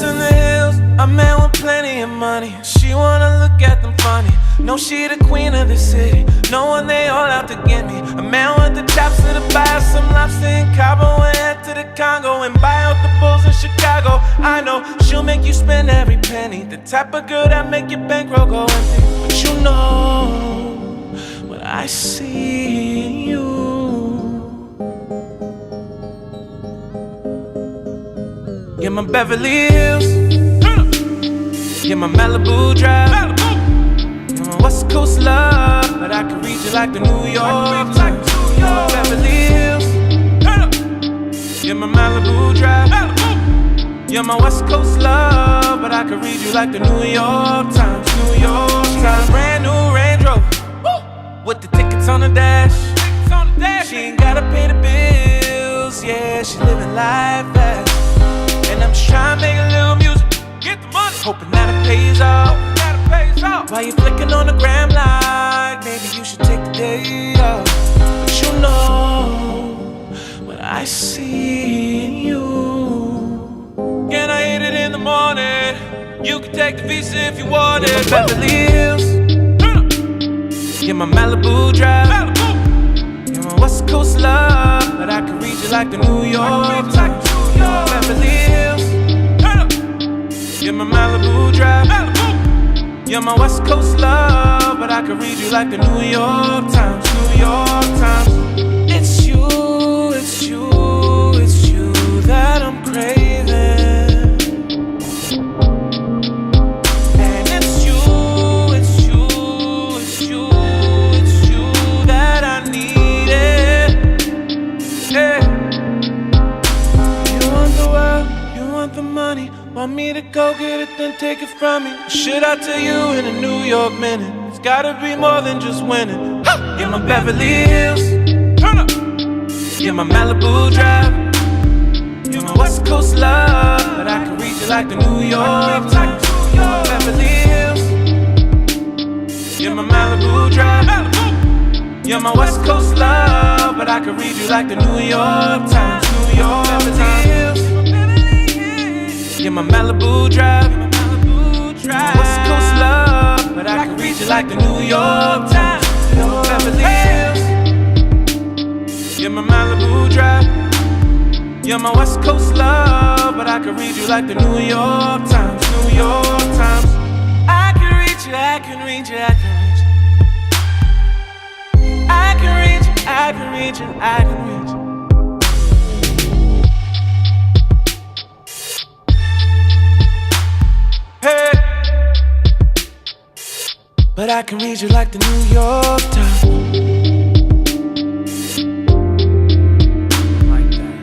West in the hills, a man with plenty of money. She wanna look at them funny. No, she the queen of the city. No one, they all out to get me. A man with the chops to the buy us some lobster in Cabo and head to the Congo and buy out the Bulls in Chicago. I know she'll make you spend every penny. The type of girl that make your bankroll go empty. But you know what I see in you. You're my Beverly Hills, you're my Malibu Drive, you're my West Coast love, but I can read you like the New York Times. You're my Beverly Hills, you're my Malibu Drive, you're my West Coast love, but I can read you like the New York Times. New York Times. Brand new Range Rover with the tickets on the dash. She ain't gotta pay the bills, yeah, she living life fast. And I'm just trying to make a little music, get the money, hoping that it pays off. While you flicking on the gram like, maybe you should take the day off. But you know what I see in you. Can I hit it in the morning? You can take the visa if you want it. Beverly Hills, you're my Malibu Drive, you're my West Coast love, but I can read you like the New York Times. Beverly Hills, you're my Malibu Drive, you're my West Coast love, but I can read you like the New York Times. New York Times. It's you, it's you, it's you that I'm craving. And it's you, it's you, it's you, it's you that I needed. Yeah. You want the world, you want the money. Want me to go get it, then take it from me. Shit I tell you in a New York minute. It's gotta be more than just winning. You're my Beverly Hills, turn up. You're my Malibu Drive, you're my West Coast love, but I can read you like the New York Times. You're my Beverly Hills, you're my Malibu Drive, you're my West Coast love, but I can read you like the New York Times. New York Times. You're my Malibu Drive, West Coast love, but I can read you like the New York Times. Beverly Hills, you're my Malibu Drive, you're my West Coast love, but I can read you like the New York Times. New York Times. I can read you, I can read you, I can read you. I can read you, I can read you, I can read you. Hey. But I can read you like the New York Times. Like that.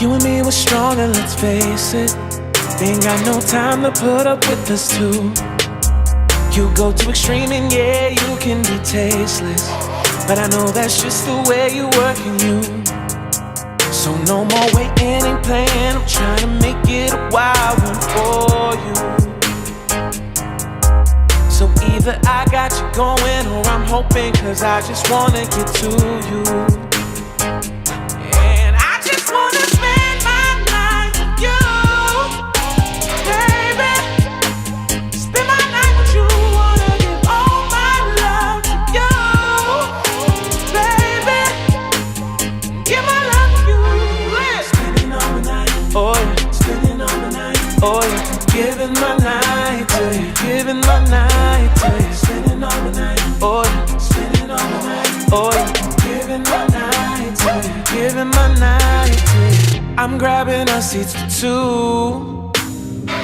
You and me were strong and let's face it, ain't got no time to put up with us two. You go to extreme and yeah, you can be tasteless, but I know that's just the way you work and you. So no more waiting and playing, I'm trying to make it a wild one for you. So either I got you going or I'm hoping, cause I just wanna get to you. And I just wanna giving my night to you, giving my night to you, spending all the night, oh yeah, spending all the night, oh yeah, giving my night to you, giving my night to you. I'm grabbing our seats for two,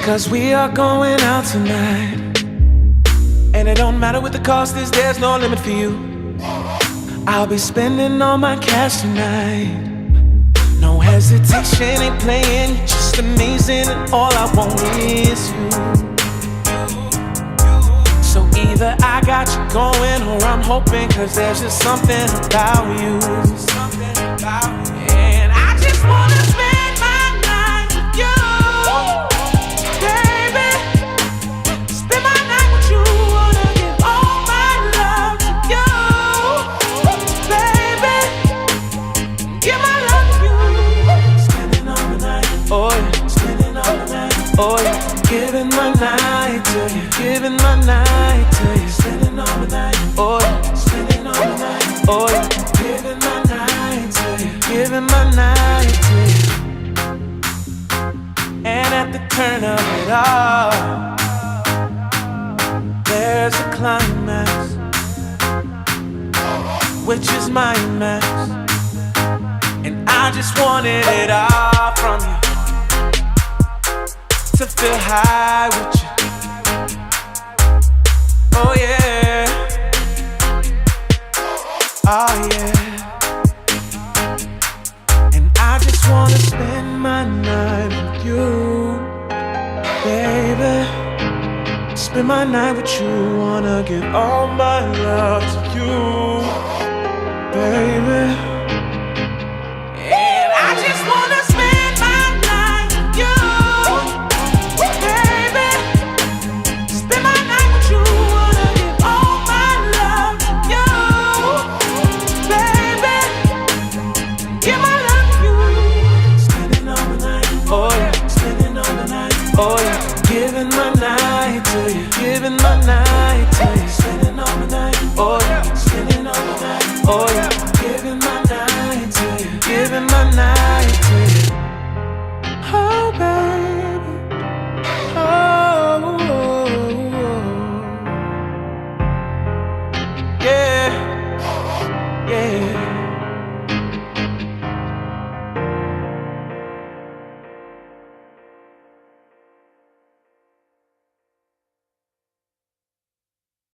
cause we are going out tonight, and it don't matter what the cost is, there's no limit for you. I'll be spending all my cash tonight. No hesitation, ain't playing, you're just amazing, and all I want is you. So either Either I got you going or I'm hoping, cause there's just something about you. And I just wanna spend my night with you, baby. Spend my night with you, wanna give all my love to you, baby. Give my love to you. Spending all the night, oh yeah. Spending all the night, oh yeah. Giving my night to you, giving my night to you. Spending all the night, oh yeah. Spending all the night, oh yeah. Giving my night to you, giving my night to you. And at the turn of it all, there's a climax, which is my max. And I just wanted it all from you, to feel high with you. Oh yeah, oh yeah. And I just wanna spend my night with you, baby. Spend my night with you, wanna give all my love to you, baby.